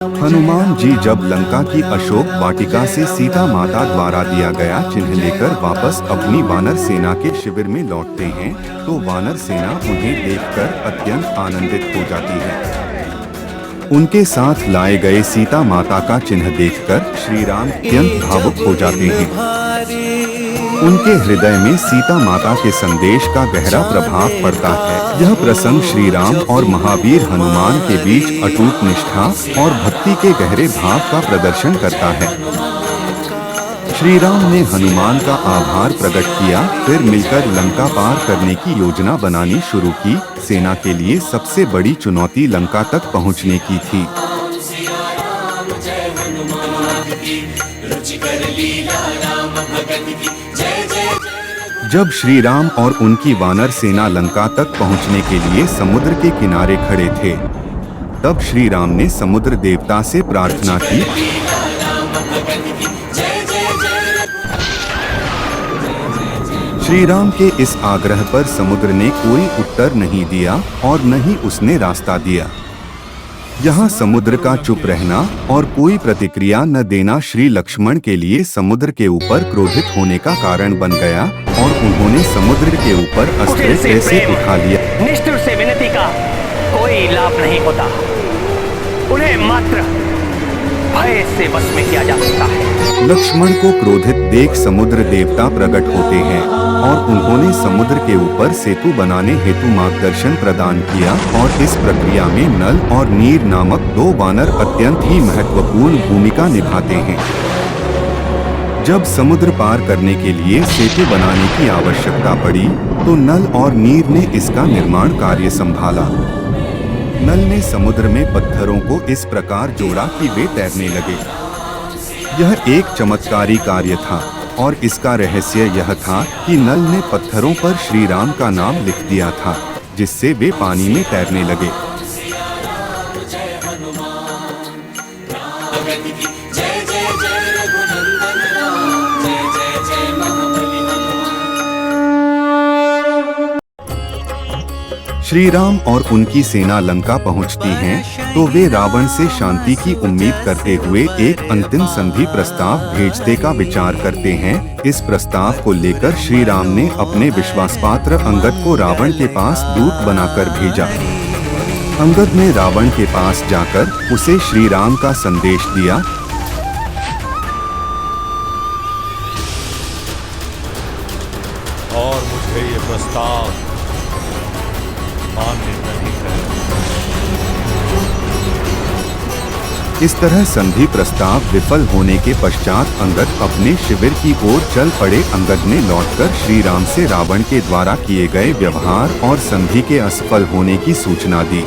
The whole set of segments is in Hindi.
हनुमान जी जब लंका की अशोक वाटिका से सीता माता द्वारा दिया गया चिन्ह लेकर वापस अपनी वानर सेना के शिविर में लौटते हैं, तो वानर सेना उन्हें देखकर अत्यंत आनंदित हो जाती है। उनके साथ लाए गए सीता माता का चिन्ह देखकर श्री राम अत्यंत भावुक हो जाते हैं। उनके हृदय में सीता माता के संदेश का गहरा प्रभाव पड़ता है। यह प्रसंग श्री राम और महावीर हनुमान के बीच अटूट निष्ठा और भक्ति के गहरे भाव का प्रदर्शन करता है। श्री राम ने हनुमान का आभार प्रकट किया, फिर मिलकर लंका पार करने की योजना बनानी शुरू की। सेना के लिए सबसे बड़ी चुनौती लंका तक पहुंचने की थी। जब श्री राम और उनकी वानर सेना लंका तक पहुंचने के लिए समुद्र के किनारे खड़े थे, तब श्री राम ने समुद्र देवता से प्रार्थना की। श्री राम के इस आग्रह पर समुद्र ने कोई उत्तर नहीं दिया और न ही उसने रास्ता दिया। यहाँ समुद्र का चुप रहना और कोई प्रतिक्रिया न देना श्री लक्ष्मण के लिए समुद्र के ऊपर क्रोधित होने का कारण बन गया और उन्होंने समुद्र के ऊपर अस्त्र कैसे उठा लिया। निष्ठुर से विनती का कोई लाभ नहीं होता, उन्हें मात्र भय से वश में किया जा सकता है। लक्ष्मण को क्रोधित देख समुद्र देवता प्रकट होते हैं और उन्होंने समुद्र के ऊपर सेतु बनाने हेतु मार्गदर्शन प्रदान किया और इस प्रक्रिया में नल और नीर नामक दो वानर अत्यंत ही महत्वपूर्ण भूमिका निभाते हैं। जब समुद्र पार करने के लिए सेतु बनाने की आवश्यकता पड़ी, तो नल और नीर ने इसका निर्माण कार्य संभाला। नल ने समुद्र में पत्थरों को इस प्रकार जोड़ा कि वे तैरने लगे। यह एक चमत्कारी कार्य था और इसका रहस्य यह था कि नल ने पत्थरों पर श्री राम का नाम लिख दिया था, जिससे वे पानी में तैरने लगे। श्री राम और उनकी सेना लंका पहुंचती हैं, तो वे रावण से शांति की उम्मीद करते हुए एक अंतिम संधि प्रस्ताव भेजने का विचार करते हैं। इस प्रस्ताव को लेकर श्री राम ने अपने विश्वासपात्र अंगद को रावण के पास दूत बनाकर भेजा। अंगद ने रावण के पास जाकर उसे श्री राम का संदेश दिया। और मुझे ये प्रस्ताव मान्य नहीं है। इस तरह संधि प्रस्ताव विफल होने के पश्चात अंगद अपने शिविर की ओर चल पड़े। अंगद ने लौटकर श्री राम से रावण के द्वारा किए गए व्यवहार और संधि के असफल होने की सूचना दी।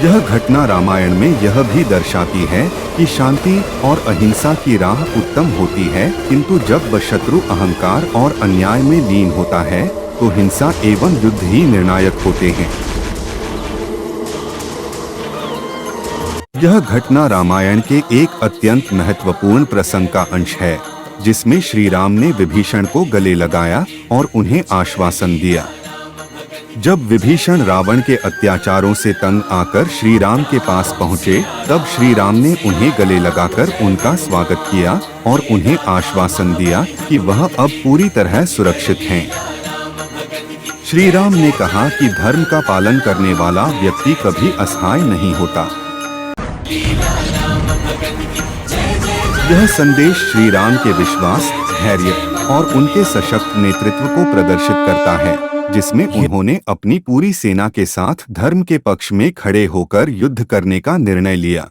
यह घटना रामायण में यह भी दर्शाती है कि शांति और अहिंसा की राह उत्तम होती है, किंतु जब शत्रु अहंकार और अन्याय में लीन होता है तो हिंसा एवं युद्ध ही निर्णायक होते हैं। यह घटना रामायण के एक अत्यंत महत्वपूर्ण प्रसंग का अंश है, जिसमें श्री राम ने विभीषण को गले लगाया और उन्हें आश्वासन दिया। जब विभीषण रावण के अत्याचारों से तंग आकर श्री राम के पास पहुँचे, तब श्री राम ने उन्हें गले लगाकर उनका स्वागत किया और उन्हें आश्वासन दिया कि वह अब पूरी तरह सुरक्षित हैं। श्री राम ने कहा कि धर्म का पालन करने वाला व्यक्ति कभी असहाय नहीं होता। यह संदेश श्री राम के विश्वास, धैर्य और उनके सशक्त नेतृत्व को प्रदर्शित करता है, जिसमें उन्होंने अपनी पूरी सेना के साथ धर्म के पक्ष में खड़े होकर युद्ध करने का निर्णय लिया।